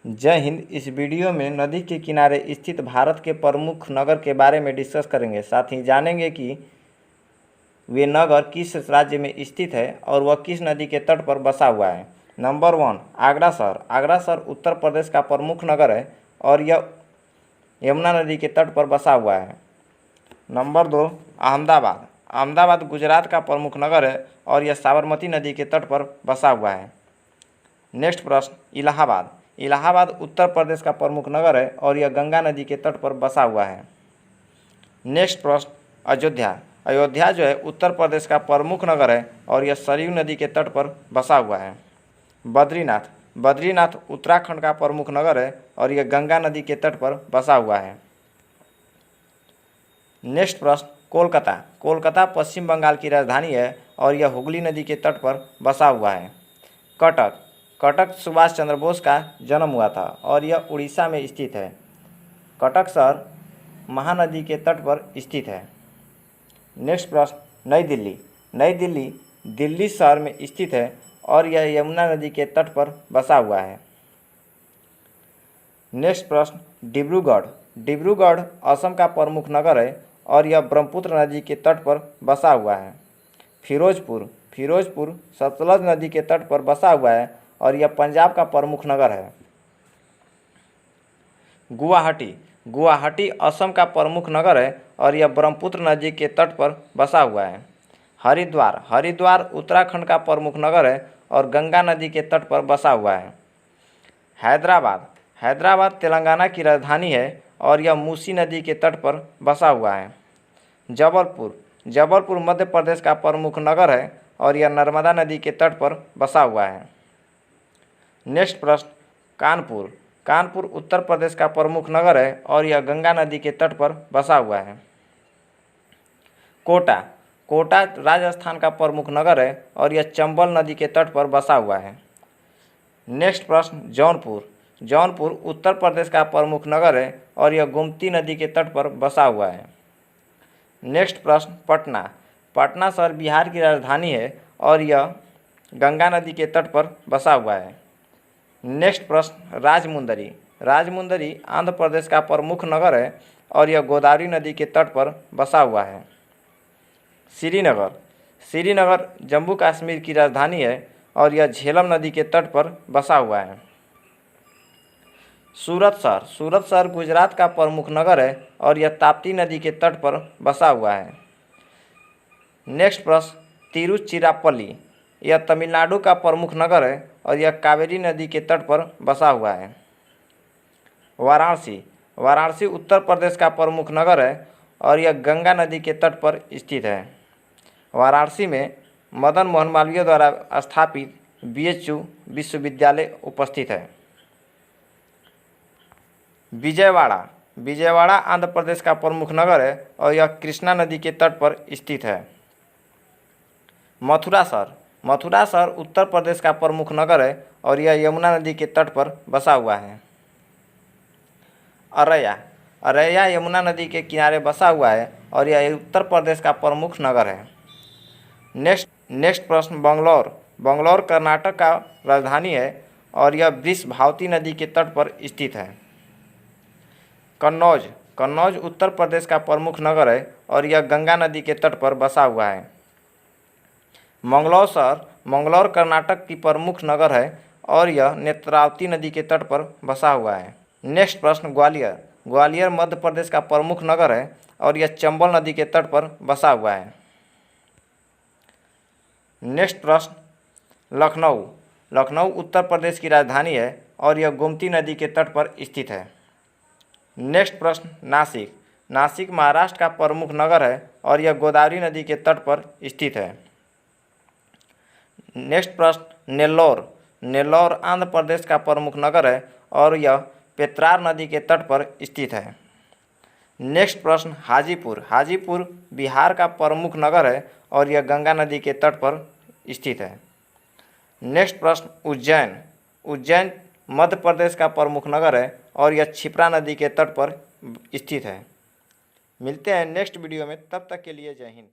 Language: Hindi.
जय हिंद। इस वीडियो में नदी के किनारे स्थित भारत के प्रमुख नगर के बारे में डिस्कस करेंगे। साथ ही जानेंगे कि वे नगर किस राज्य में स्थित है और वह किस नदी के तट पर बसा हुआ है। नंबर 1, आगरा शहर। आगरा शहर उत्तर प्रदेश का प्रमुख नगर है और यह यमुना नदी के तट पर बसा हुआ है। नंबर 2, अहमदाबाद। अहमदाबाद गुजरात का प्रमुख नगर है और यह साबरमती नदी के तट पर बसा हुआ है। नेक्स्ट प्रश्न, इलाहाबाद। इलाहाबाद उत्तर प्रदेश का प्रमुख नगर है और यह गंगा नदी के तट पर बसा हुआ है। नेक्स्ट प्रश्न, अयोध्या। अयोध्या जो है उत्तर प्रदेश का प्रमुख नगर है और यह सरयू नदी के तट पर बसा हुआ है। बद्रीनाथ। बद्रीनाथ उत्तराखंड का प्रमुख नगर है और यह गंगा नदी के तट पर बसा हुआ है। नेक्स्ट प्रश्न, कोलकाता। कोलकाता पश्चिम बंगाल की राजधानी है और यह हुगली नदी के तट पर बसा हुआ है। कटक। कटक सुभाष चंद्र बोस का जन्म हुआ था और यह उड़ीसा में स्थित है। कटक शहर महानदी के तट पर स्थित है। नेक्स्ट प्रश्न, नई दिल्ली। नई दिल्ली दिल्ली शहर में स्थित है और यह यमुना नदी के तट पर बसा हुआ है। नेक्स्ट प्रश्न, डिब्रूगढ़। डिब्रूगढ़ असम का प्रमुख नगर है और यह ब्रह्मपुत्र नदी के तट पर बसा हुआ है। फिरोजपुर। फिरोजपुर सतलज नदी के तट पर बसा हुआ है और यह पंजाब का प्रमुख नगर है। गुवाहाटी। गुवाहाटी असम का प्रमुख नगर है और यह ब्रह्मपुत्र नदी के तट पर बसा हुआ है। हरिद्वार। हरिद्वार उत्तराखंड का प्रमुख नगर है और गंगा नदी के तट पर बसा हुआ है। हैदराबाद। हैदराबाद तेलंगाना की राजधानी है और यह मूसी नदी के तट पर बसा हुआ है। जबलपुर। जबलपुर मध्य प्रदेश का प्रमुख नगर है और यह नर्मदा नदी के तट पर बसा हुआ है। नेक्स्ट प्रश्न, कानपुर। कानपुर उत्तर प्रदेश का प्रमुख नगर है और यह गंगा नदी के तट पर बसा हुआ है। कोटा। कोटा राजस्थान का प्रमुख नगर है और यह चंबल नदी के तट पर बसा हुआ है। नेक्स्ट प्रश्न, जौनपुर। जौनपुर उत्तर प्रदेश का प्रमुख नगर है और यह गोमती नदी के तट पर बसा हुआ है। नेक्स्ट प्रश्न, पटना। पटना शहर बिहार की राजधानी है और यह गंगा नदी के तट पर बसा हुआ है। नेक्स्ट प्रश्न, राजमुंदरी। राजमुंदरी आंध्र प्रदेश का प्रमुख नगर है और यह गोदावरी नदी के तट पर बसा हुआ है। श्रीनगर। श्रीनगर जम्मू कश्मीर की राजधानी है और यह झेलम नदी के तट पर बसा हुआ है। सूरत शहर। सूरत शहर गुजरात का प्रमुख नगर है और यह ताप्ती नदी के तट पर बसा हुआ है। नेक्स्ट प्रश्न, तिरुचिरापल्ली। यह तमिलनाडु का प्रमुख नगर है और यह कावेरी नदी के तट पर बसा हुआ है। वाराणसी। वाराणसी उत्तर प्रदेश का प्रमुख नगर है और यह गंगा नदी के तट पर स्थित है। वाराणसी में मदन मोहन मालवीय द्वारा स्थापित बीएचयू विश्वविद्यालय उपस्थित है। विजयवाड़ा। विजयवाड़ा आंध्र प्रदेश का प्रमुख नगर है और यह कृष्णा नदी के तट पर स्थित है। मथुरा शहर। मथुरा शहर उत्तर प्रदेश का प्रमुख नगर है और यह यमुना नदी के तट पर बसा हुआ है। अररिया। अररिया यमुना नदी के किनारे बसा हुआ है और यह उत्तर प्रदेश का प्रमुख नगर है। नेक्स्ट प्रश्न, बंगलौर। बंगलौर कर्नाटक का राजधानी है और यह वृषभावती नदी के तट पर स्थित है। कन्नौज। कन्नौज उत्तर प्रदेश का प्रमुख नगर है और यह गंगा नदी के तट पर बसा हुआ है। मंगलौर शहर मंगलौर कर्नाटक की प्रमुख नगर है और यह नेत्रावती नदी के तट पर बसा हुआ है। नेक्स्ट प्रश्न, ग्वालियर। ग्वालियर मध्य प्रदेश का प्रमुख नगर है और यह चंबल नदी के तट पर बसा हुआ है। नेक्स्ट प्रश्न, लखनऊ। लखनऊ उत्तर प्रदेश की राजधानी है और यह गोमती नदी के तट पर स्थित है। नेक्स्ट प्रश्न, नासिक। नासिक महाराष्ट्र का प्रमुख नगर है और यह गोदावरी नदी के तट पर स्थित है। नेक्स्ट प्रश्न, नेल्लौर। नेल्लौर आंध्र प्रदेश का प्रमुख नगर है और यह पेत्रार नदी के तट पर स्थित है। नेक्स्ट प्रश्न, हाजीपुर। हाजीपुर बिहार का प्रमुख नगर है और यह गंगा नदी के तट पर स्थित है। नेक्स्ट प्रश्न, उज्जैन। उज्जैन मध्य प्रदेश का प्रमुख नगर है और यह क्षिप्रा नदी के तट पर स्थित है। मिलते हैं नेक्स्ट वीडियो में, तब तक के लिए जय हिंद।